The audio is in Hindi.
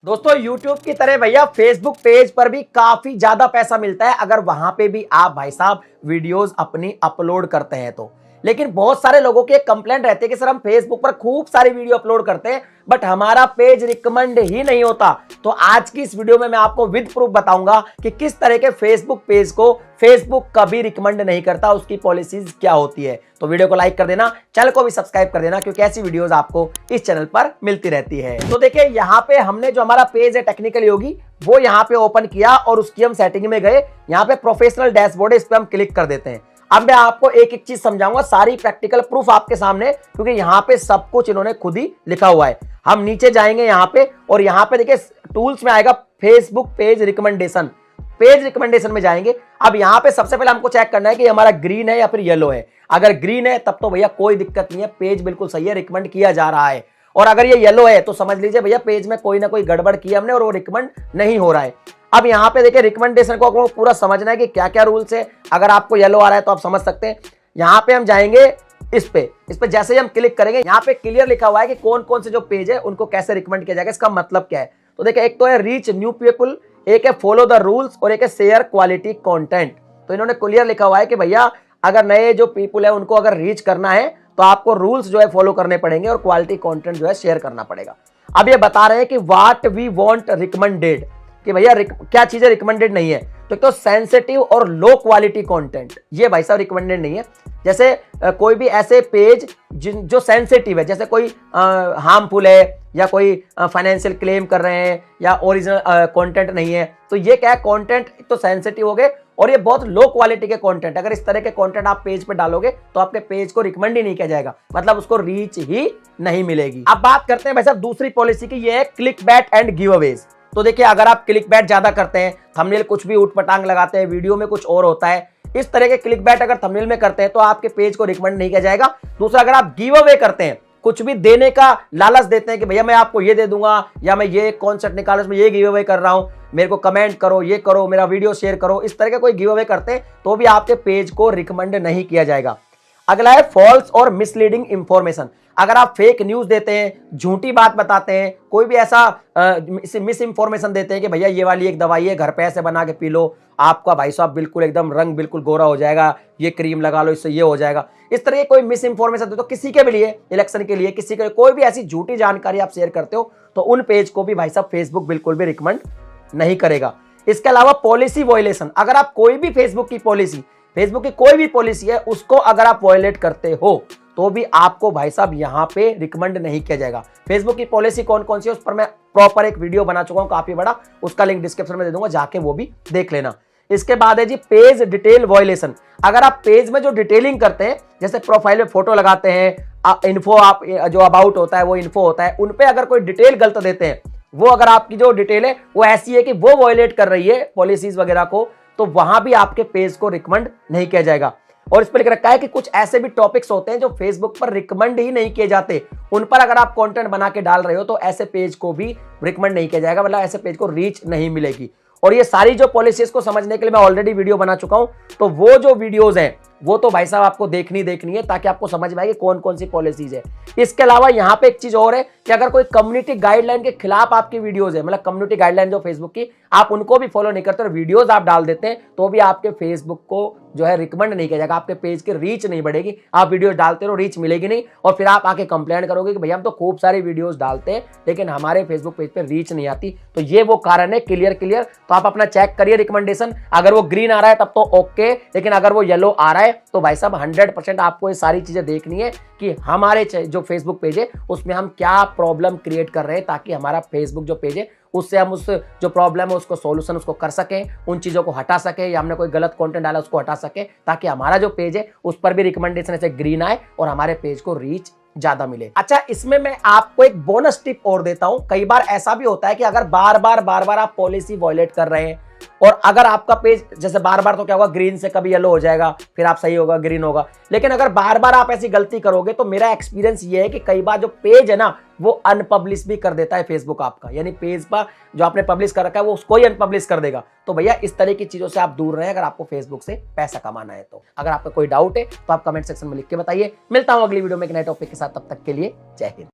दोस्तों YouTube की तरह भैया Facebook पेज पर भी काफी ज्यादा पैसा मिलता है अगर वहां पे भी आप भाई साहब वीडियोस अपनी अपलोड करते हैं तो। लेकिन बहुत सारे लोगों की एक कंप्लेंट रहती है कि सर हम Facebook पर खूब सारी वीडियो अपलोड करते हैं बट हमारा पेज रिकमेंड ही नहीं होता। तो आज की इस वीडियो में मैं आपको विद प्रूफ बताऊंगा कि किस तरह के Facebook पेज को Facebook कभी रिकमेंड नहीं करता, उसकी पॉलिसीज क्या होती है। तो वीडियो को लाइक कर देना, चैनल को भी सब्सक्राइब कर देना क्योंकि ऐसी वीडियोस आपको इस चैनल पर मिलती रहती है। तो देखिए यहाँ पे हमने जो हमारा पेज है टेक्निकल योगी वो यहाँ पे ओपन किया और उसकी हम सेटिंग में गए। यहाँ पे प्रोफेशनल डैशबोर्ड है, इस पे हम क्लिक कर देते हैं। अब मैं आपको एक एक चीज समझाऊंगा, सारी प्रैक्टिकल प्रूफ आपके सामने, क्योंकि यहाँ पे सब कुछ इन्होंने खुद ही लिखा हुआ है। हम नीचे जाएंगे यहाँ पे और यहाँ पे देखिए टूल्स में आएगा Facebook page recommendation. Page recommendation में जाएंगे। अब यहाँ पे सबसे पहले हमको चेक करना है कि हमारा ग्रीन है या फिर येलो है। अगर ग्रीन है तब तो भैया कोई दिक्कत नहीं है, पेज बिल्कुल सही है, रिकमेंड किया जा रहा है। और अगर ये येलो है तो समझ लीजिए भैया पेज में कोई ना कोई गड़बड़ की हमने और वो रिकमेंड नहीं हो रहा है। अब यहाँ पे देखिए रिकमेंडेशन को आपको पूरा समझना है कि क्या क्या रूल्स है। अगर आपको येलो आ रहा है तो आप समझ सकते हैं। यहाँ पे हम जाएंगे इस पे जैसे ही हम क्लिक करेंगे यहाँ पे क्लियर लिखा हुआ है कि कौन कौन से जो पेज है उनको कैसे रिकमेंड किया जाएगा, इसका मतलब क्या है। तो देखिए एक तो है रीच न्यू पीपल, एक है फॉलो द रूल्स और एक है शेयर क्वालिटी कंटेंट। तो इन्होंने क्लियर लिखा हुआ है कि भैया अगर नए जो पीपल है उनको अगर रीच करना है तो आपको रूल्स जो है फॉलो करने पड़ेंगे और क्वालिटी कंटेंट जो है शेयर करना पड़ेगा। अब ये बता रहे हैं कि व्हाट वी वांट रिकमेंडेड, कि भैया क्या चीजें रिकमेंडेड नहीं है। तो सेंसिटिव और लो क्वालिटी कंटेंट ये भाई साहब रिकमेंडेड नहीं है। जैसे कोई भी ऐसे पेज जो सेंसिटिव है, जैसे कोई हार्मफुल है या कोई फाइनेंशियल क्लेम कर रहे हैं या ओरिजिनल कंटेंट नहीं है, तो ये क्या है, कंटेंट तो सेंसिटिव हो गए और ये बहुत लो क्वालिटी के कंटेंट। अगर इस तरह के कंटेंट आप पेज पे डालोगे तो आपके पेज को रिकमेंड ही नहीं किया जाएगा, मतलब उसको रीच ही नहीं मिलेगी। अब बात करते हैं भाई साहब दूसरी पॉलिसी की, ये है click bat and give Awez. तो देखिए अगर आप क्लिक बैट ज्यादा करते हैं, थंबनेल कुछ भी उठपटांग लगाते हैं, वीडियो में कुछ और होता है, इस तरह के क्लिक बैट अगर थंबनेल में करते हैं तो आपके पेज को रिकमेंड नहीं किया जाएगा। दूसरा, अगर आप गिव अवे करते हैं, कुछ भी देने का लालच देते हैं कि भैया मैं आपको ये दे दूंगा या मैं ये कॉन्सेप्ट निकाल उसमें ये गिव अवे कर रहा हूं, मेरे को कमेंट करो, ये करो, मेरा वीडियो शेयर करो, इस तरह के कोई गिव अवे करते हैं तो भी आपके पेज को रिकमेंड नहीं किया जाएगा। अगला है फॉल्स और मिसलीडिंग इंफॉर्मेशन। अगर आप फेक न्यूज देते हैं, झूठी बात बताते हैं, कोई भी ऐसा मिस इंफॉर्मेशन देते हैं कि भैया ये वाली एक दवाई है, घर पे ऐसे बना के पी लो, आपका भाई साहब बिल्कुल एकदम रंग बिल्कुल गोरा हो जाएगा, ये क्रीम लगा लो इससे ये हो जाएगा, इस तरह की कोई मिस इंफॉर्मेशन दे तो किसी के भी लिए, इलेक्शन के लिए, किसी के कोई भी ऐसी झूठी जानकारी आप शेयर करते हो तो उन पेज को भी भाई साहब फेसबुक बिल्कुल भी रिकमेंड नहीं करेगा। इसके अलावा पॉलिसी वायलेशन, अगर आप कोई भी फेसबुक की कोई भी पॉलिसी है उसको अगर आप वायलेट करते हो तो भी आपको भाई साहब यहां पे रिकमेंड नहीं किया जाएगा। फेसबुक की पॉलिसी कौन कौन सी है उस पर मैं प्रॉपर एक वीडियो बना चुका हूं काफी बड़ा, उसका लिंक डिस्क्रिप्शन में दे दूंगा, जाके वो भी देख लेना। इसके बाद है जी पेज डिटेल वायलेशन। अगर आप पेज में जो डिटेलिंग करते हैं, जैसे प्रोफाइल में फोटो लगाते हैं, इन्फो आप जो अबाउट होता है वो इन्फो होता है, उन पे अगर कोई डिटेल गलत देते हैं, वो अगर आपकी जो डिटेल है वो ऐसी है कि वो वायलेट कर रही है पॉलिसीज वगैरह को, तो वहां भी आपके पेज को रिकमेंड नहीं किया जाएगा। और इस पर लिख रखा है कि कुछ ऐसे भी टॉपिक्स होते हैं जो फेसबुक पर रिकमेंड ही नहीं किए जाते, उन पर अगर आप कंटेंट बना के डाल रहे हो तो ऐसे पेज को भी रिकमेंड नहीं किया जाएगा, मतलब ऐसे पेज को रीच नहीं मिलेगी। और ये सारी जो पॉलिसीज को समझने के लिए मैं ऑलरेडी वीडियो बना चुका हूं, तो वो जो वीडियोस हैं वो तो भाई साहब आपको देखनी है ताकि आपको समझ में आए कि कौन कौन सी पॉलिसीज है। इसके अलावा यहाँ पे एक चीज और है कि अगर कोई कम्युनिटी गाइडलाइन के खिलाफ आपकी वीडियोस है, मतलब कम्युनिटी गाइडलाइन जो फेसबुक की, आप उनको भी फॉलो नहीं करते और वीडियोस आप डाल देते हैं तो भी आपके फेसबुक को जो है रिकमेंड नहीं किया जाएगा, आपके पेज की रीच नहीं बढ़ेगी। आप वीडियोस डालते रहो, रीच मिलेगी नहीं, और फिर आप आके कंप्लेंट करोगे कि भैया हम तो खूब सारी वीडियोस डालते हैं लेकिन हमारे फेसबुक पेज पे रीच नहीं आती। तो ये वो कारण है क्लियर। तो आप अपना चेक करिए रिकमेंडेशन, अगर वो ग्रीन आ रहा है तब तो ओके, लेकिन अगर वो येलो आ रहा है तो भाई साहब 100% आपको ये सारी चीजें देखनी है कि हमारे जो फेसबुक पेज है उसमें हम क्या प्रॉब्लम क्रिएट कर रहे हैं, ताकि हमारा फेसबुक जो पेज है उससे हम उस जो प्रॉब्लम है उसको सॉल्यूशन उसको कर सकें, उन चीजों को हटा सके, या हमने कोई गलत कंटेंट डाला उसको हटा सके, ताकि हमारा जो पेज है उस पर भी रिकमेंडेशन ऐसे ग्रीन आए और हमारे पेज को रीच ज्यादा मिले। अच्छा, इसमें मैं आपको एक बोनस टिप और देता हूं। कई बार ऐसा भी होता है कि अगर बार बार आप पॉलिसी वायलेट कर रहे हैं और अगर आपका पेज जैसे बार तो क्या होगा, ग्रीन से कभी येलो हो जाएगा, फिर आप सही होगा, ग्रीन होगा, लेकिन अगर बार आप ऐसी गलती करोगे तो मेरा एक्सपीरियंस ये है कि कई बार जो पेज है ना वो अनपब्लिश भी कर देता है फेसबुक आपका, यानी पेज पर जो आपने पब्लिश कर रखा है वो उसको ही अनपब्लिश कर देगा। तो भैया इस तरह की चीजों से आप दूर रहें अगर आपको फेसबुक से पैसा कमाना है तो। अगर आपका कोई डाउट है तो आप कमेंट सेक्शन में लिख के बताइए। मिलता हूं अगली वीडियो में एक नए टॉपिक के साथ, तब तक के लिए जय हिंद।